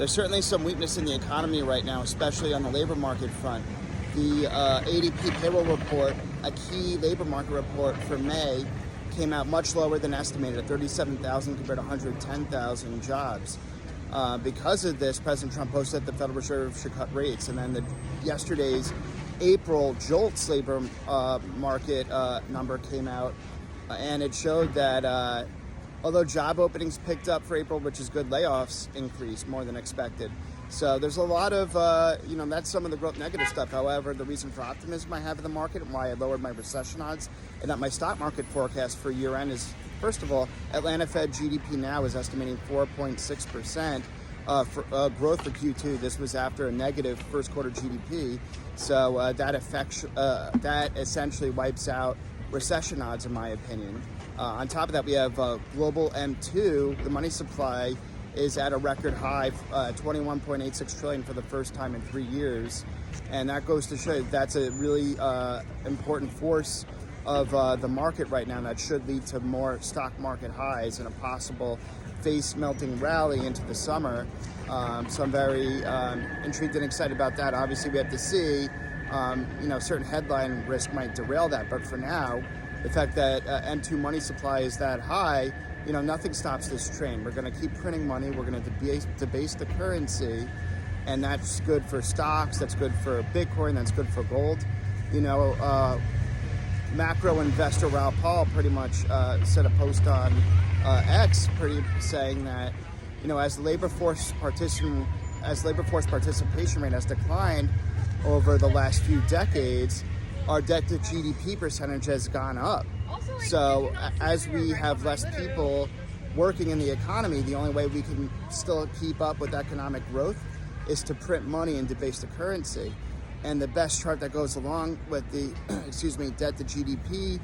There's certainly some weakness in the economy right now, especially on the labor market front. The ADP payroll report, a key labor market report for May, came out much lower than estimated at 37,000 compared to 110,000 jobs. Because of this, President Trump posted that the Federal Reserve should cut rates. And then yesterday's April JOLTS labor market number came out, and it showed that although job openings picked up for April, which is good, layoffs increased more than expected. So there's a lot of, that's some of the growth negative stuff. However, the reason for optimism I have in the market and why I lowered my recession odds and not my stock market forecast for year end is, first of all, Atlanta Fed GDP now is estimating 4.6% for growth for Q2. This was after a negative first quarter GDP. So that essentially wipes out recession odds, in my opinion. On top of that, we have global M2. The money supply is at a record high, 21.86 trillion for the first time in 3 years. And that goes to show that's a really important force of the market right now that should lead to more stock market highs and a possible face-melting rally into the summer. So I'm very intrigued and excited about that. Obviously, we have to see, certain headline risk might derail that. But for now, the fact that M2 money supply is that high, nothing stops this train. We're going to keep printing money. We're going to debase the currency, and that's good for stocks. That's good for Bitcoin. That's good for gold. Macro investor Raoul Pal pretty much said a post on X, saying that as labor force participation rate has declined over the last few decades, our debt to GDP percentage has gone up. So as we have less people working in the economy, the only way we can still keep up with economic growth is to print money and debase the currency. And the best chart that goes along with the debt to GDP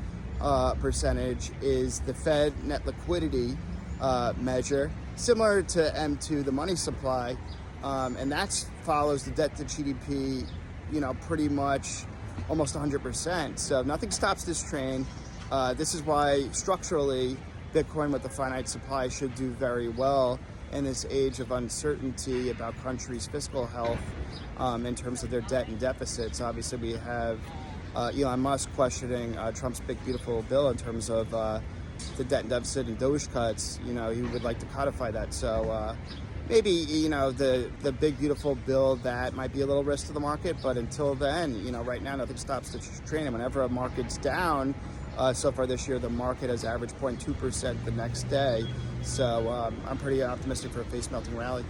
percentage is the Fed net liquidity measure, similar to M2, the money supply, and that follows the debt to GDP, pretty much almost 100%. So nothing stops this train. This is why structurally Bitcoin with the finite supply should do very well in this age of uncertainty about countries' fiscal health in terms of their debt and deficits. Obviously, we have Elon Musk questioning Trump's big, beautiful bill in terms of the debt and deficit and Doge cuts. He would like to codify that. So maybe, the big, beautiful bill, that might be a little risk to the market. But until then, right now, nothing stops the train. And whenever a market's down, so far this year, the market has averaged 0.2% the next day. So I'm pretty optimistic for a face-melting rally.